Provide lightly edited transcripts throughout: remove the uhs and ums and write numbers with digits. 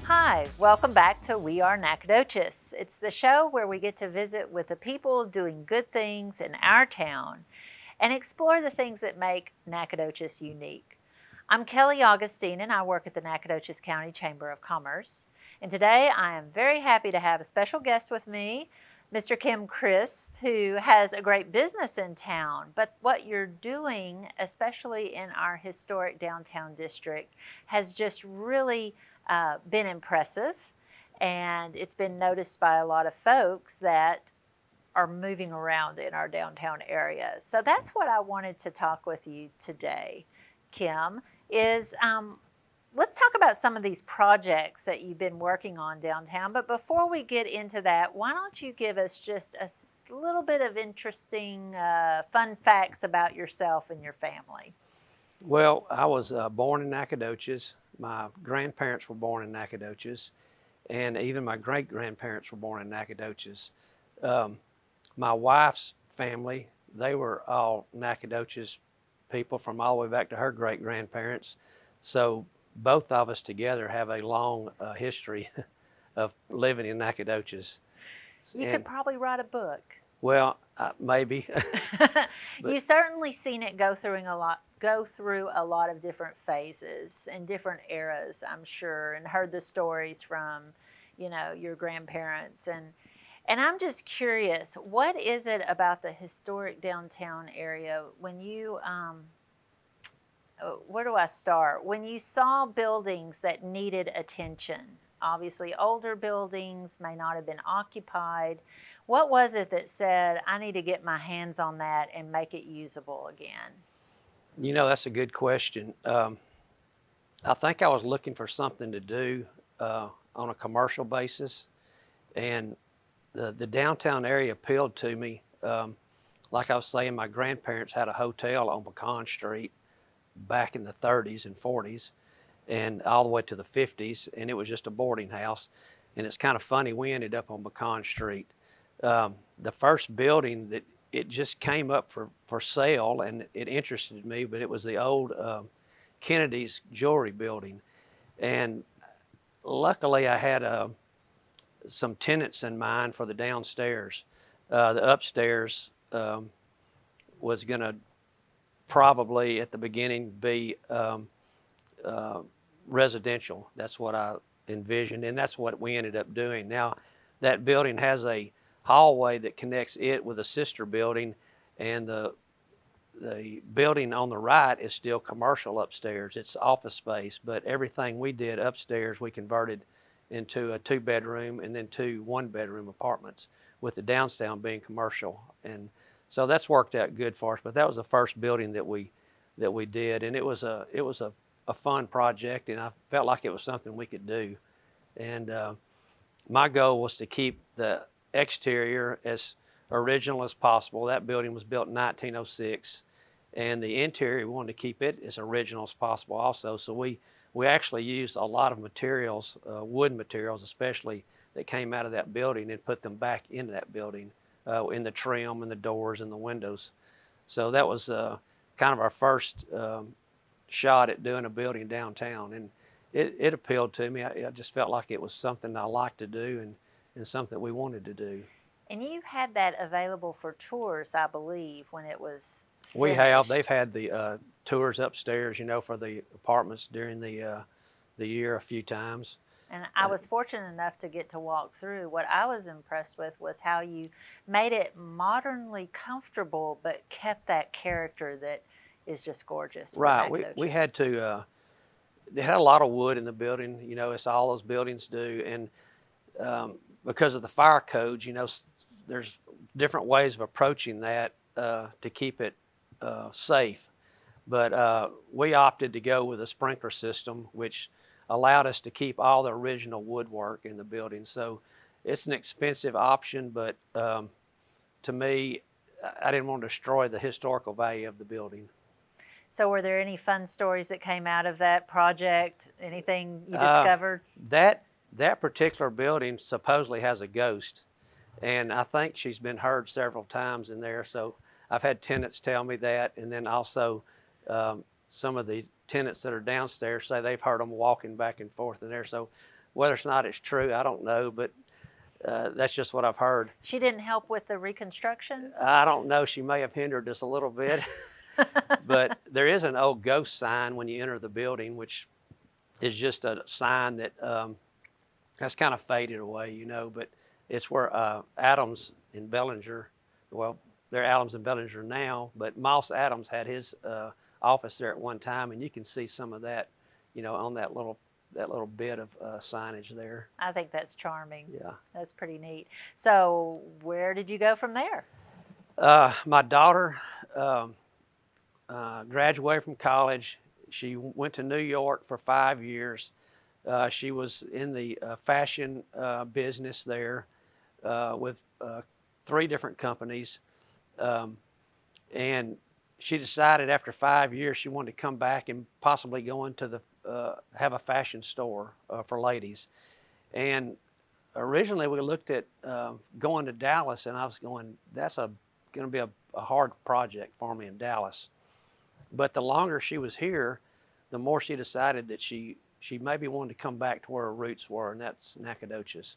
Hi, welcome back to We Are Nacogdoches. It's the show where we get to visit with the people doing good things in our town and explore the things that make Nacogdoches unique. I'm Kelly Augustine and I work at the Nacogdoches County Chamber of Commerce. And today I am very happy to have a special guest with me, Mr. Kim Crisp, who has a great business in town. But what you're doing, especially in our historic downtown district, has just really been impressive, and it's been noticed by a lot of folks that are moving around in our downtown area. So that's what I wanted to talk with you today, Kim, is let's talk about some of these projects that you've been working on downtown. But before we get into that, why don't you give us just a little bit of interesting, fun facts about yourself and your family? Well, I was born in Nacogdoches. My grandparents were born in Nacogdoches, and even my great-grandparents were born in Nacogdoches. My wife's family, they were all Nacogdoches people from all the way back to her great-grandparents. So both of us together have a long history of living in Nacogdoches. You could probably write a book. Well, maybe. You've certainly seen it go through a lot of different phases and different eras, I'm sure, and heard the stories from, your grandparents. And I'm just curious, what is it about the historic downtown area when you, where do I start? When you saw buildings that needed attention, obviously older buildings may not have been occupied. What was it that said, I need to get my hands on that and make it usable again? That's a good question. I think I was looking for something to do on a commercial basis, and the downtown area appealed to me. Like I was saying, my grandparents had a hotel on Pecan Street back in the 30s and 40s and all the way to the 50s, and it was just a boarding house. And it's kind of funny, we ended up on Pecan Street. The first building that it just came up for sale, and it interested me, but it was the old Kennedy's jewelry building. And luckily I had some tenants in mind for the downstairs. The upstairs was going to probably at the beginning be residential. That's what I envisioned, and that's what we ended up doing. Now, that building has a hallway that connects it with a sister building, and the building on the right is still commercial upstairs. It's office space, but everything we did upstairs we converted into a 2-bedroom and then 2 1-bedroom apartments, with the downtown being commercial. And so that's worked out good for us. But that was the first building that we did, and it was a fun project, and I felt like it was something we could do. And my goal was to keep the exterior as original as possible. That building was built in 1906, and the interior, we wanted to keep it as original as possible also. So we actually used a lot of materials, wood materials especially, that came out of that building, and put them back into that building, in the trim and the doors and the windows. So that was kind of our first shot at doing a building downtown, and it appealed to me. I just felt like it was something I liked to do, and something we wanted to do. And you had that available for tours, I believe, when it was finished. We have. They've had the tours upstairs, for the apartments during the year a few times. And I was fortunate enough to get to walk through. What I was impressed with was how you made it modernly comfortable, but kept that character that is just gorgeous. Right. We had to. They had a lot of wood in the building. It's all those buildings do, and because of the fire codes, there's different ways of approaching that to keep it safe. But we opted to go with a sprinkler system, which allowed us to keep all the original woodwork in the building. So it's an expensive option, but to me, I didn't want to destroy the historical value of the building. So were there any fun stories that came out of that project? Anything you discovered? That particular building supposedly has a ghost, and I think she's been heard several times in there. So I've had tenants tell me that, and then also some of the tenants that are downstairs say they've heard them walking back and forth in there. So whether it's not it's true, I don't know, but that's just what I've heard. She didn't help with the reconstruction? I don't know. She may have hindered us a little bit, but there is an old ghost sign when you enter the building, which is just a sign that has kind of faded away, you know. But it's where Adams and Bellinger, well, they're Adams and Bellinger now, but Moss Adams had his office there at one time, and you can see some of that, you know, on that little bit of signage there. I think that's charming. Yeah. That's pretty neat. So where did you go from there? My daughter graduated from college. She went to New York for 5 years. She was in the fashion business there with 3 different companies. And she decided after 5 years she wanted to come back and possibly go into the have a fashion store for ladies. And originally we looked at going to Dallas, and I was going, that's going to be a hard project for me in Dallas. But the longer she was here, the more she decided that she maybe wanted to come back to where her roots were, and that's Nacogdoches.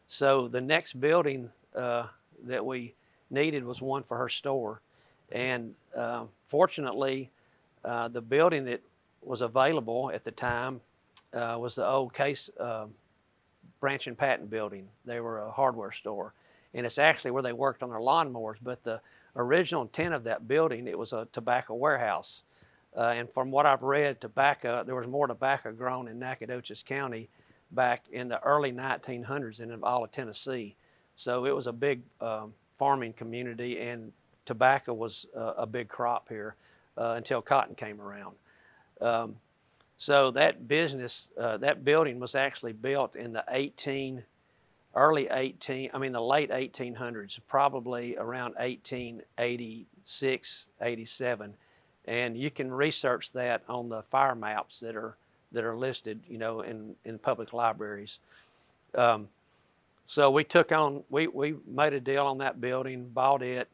So the next building that we needed was one for her store. And fortunately, the building that was available at the time was the old Case Branch and Patent building. They were a hardware store. And it's actually where they worked on their lawnmowers. But the original intent of that building, it was a tobacco warehouse. And from what I've read, there was more tobacco grown in Nacogdoches County back in the early 1900s in all of Tennessee. So it was a big farming community, and tobacco was a big crop here until cotton came around. So that business, that building was actually built in the late 1800s, probably around 1886, 87. And you can research that on the fire maps that are listed, you know, in public libraries. So we made a deal on that building, bought it,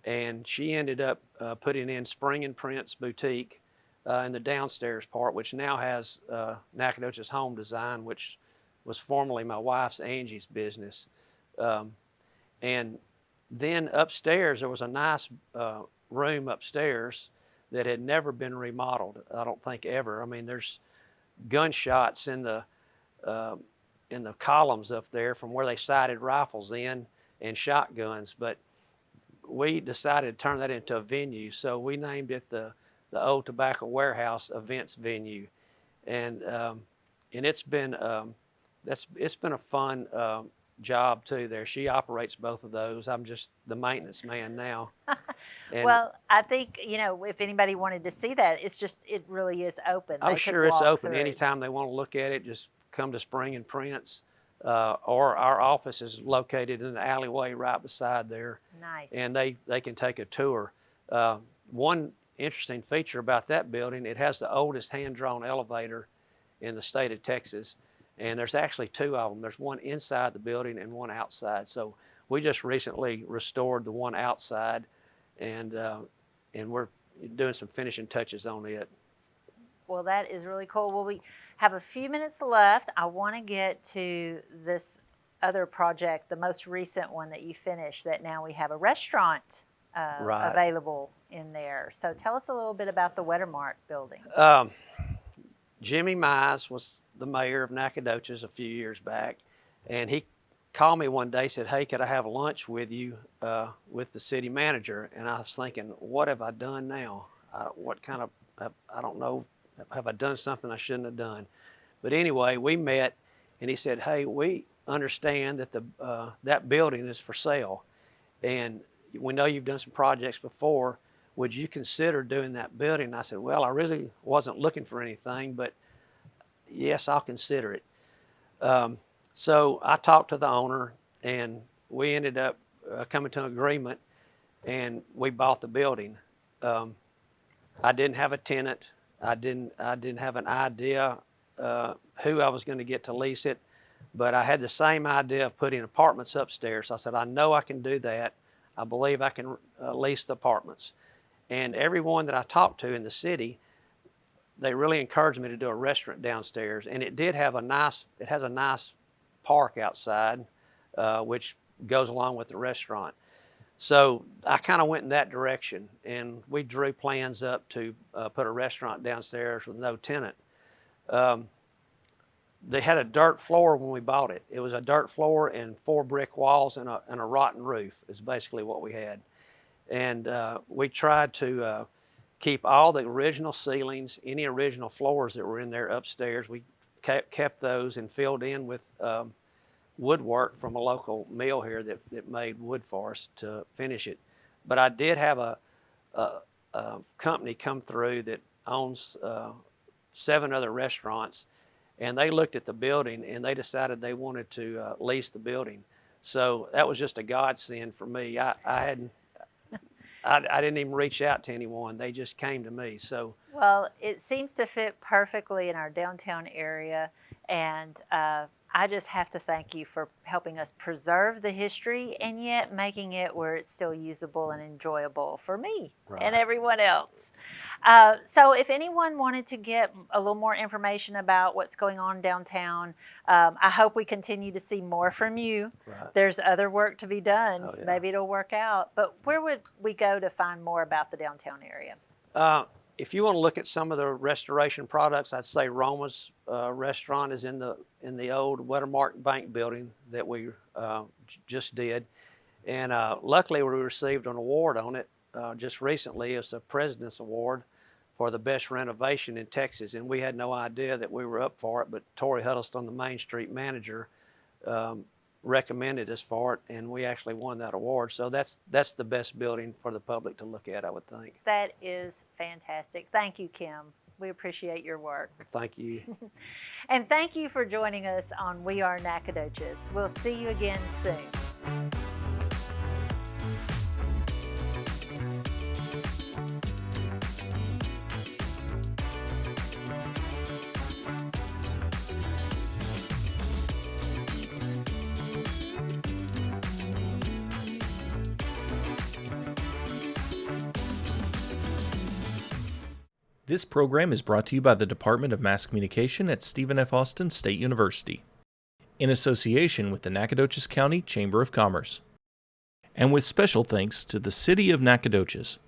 and she ended up putting in Spring and Prince Boutique in the downstairs part, which now has Nacogdoches Home Design, which was formerly my wife's, Angie's, business. And then upstairs, there was a nice room upstairs that had never been remodeled, I don't think ever. I mean, there's gunshots in the columns up there from where they sighted rifles in and shotguns, but we decided to turn that into a venue, so we named it the Old Tobacco Warehouse Events Venue, and it's been it's been a fun job too there. She operates both of those. I'm just the maintenance man now. Well, I think, you know, if anybody wanted to see that, it really is open. I'm sure it's open through. anytime they want to look at it. Just come to Spring and Prince, or our office is located in the alleyway right beside there. Nice. And they can take a tour. One interesting feature about that building, it has the oldest hand-drawn elevator in the state of Texas. And there's actually 2 of them. There's one inside the building and one outside. So we just recently restored the one outside, and we're doing some finishing touches on it. Well, that is really cool. Well, we have a few minutes left. I want to get to this other project, the most recent one that you finished, that now we have a restaurant available in there. So tell us a little bit about the Wettermark building. Jimmy Mize was the mayor of Nacogdoches a few years back, and he called me one day, said, "Hey, could I have lunch with you with the city manager?" And I was thinking, what have I done now? I don't know, have I done something I shouldn't have done? But anyway, we met, and he said, "Hey, we understand that that building is for sale, and we know you've done some projects before. Would you consider doing that building?" And I said, "Well, I really wasn't looking for anything, but yes, I'll consider it." So I talked to the owner, and we ended up coming to an agreement, and we bought the building. I didn't have a tenant. I didn't have an idea who I was going to get to lease it, but I had the same idea of putting apartments upstairs. So I said, I know I can do that. I believe I can lease the apartments. And everyone that I talked to in the city they really encouraged me to do a restaurant downstairs, and it has a nice park outside, which goes along with the restaurant. So I kind of went in that direction, and we drew plans up to put a restaurant downstairs with no tenant. They had a dirt floor when we bought it. It was a dirt floor and 4 brick walls and a rotten roof is basically what we had. And we tried to keep all the original ceilings, any original floors that were in there upstairs. We kept those and filled in with woodwork from a local mill here that made wood for us to finish it. But I did have a company come through that owns 7 other restaurants, and they looked at the building and they decided they wanted to lease the building. So that was just a godsend for me. I didn't even reach out to anyone. They just came to me. So Well, it seems to fit perfectly in our downtown area, and I just have to thank you for helping us preserve the history and yet making it where it's still usable and enjoyable for me and everyone else. So if anyone wanted to get a little more information about what's going on downtown, I hope we continue to see more from you. Right. There's other work to be done. Oh, yeah. Maybe it'll work out. But where would we go to find more about the downtown area? If you want to look at some of the restoration products, I'd say Roma's restaurant is in the old Weathermark Bank building that we just did, and luckily we received an award on it just recently. It's a President's Award for the best renovation in Texas, and we had no idea that we were up for it. But Tori Huddleston, the Main Street manager, recommended us for it, and we actually won that award. So that's the best building for the public to look at, I would think. That is fantastic. Thank you, Kim. We appreciate your work. Thank you. And thank you for joining us on We Are Nacogdoches. We'll see you again soon. This program is brought to you by the Department of Mass Communication at Stephen F. Austin State University, in association with the Nacogdoches County Chamber of Commerce, and with special thanks to the City of Nacogdoches.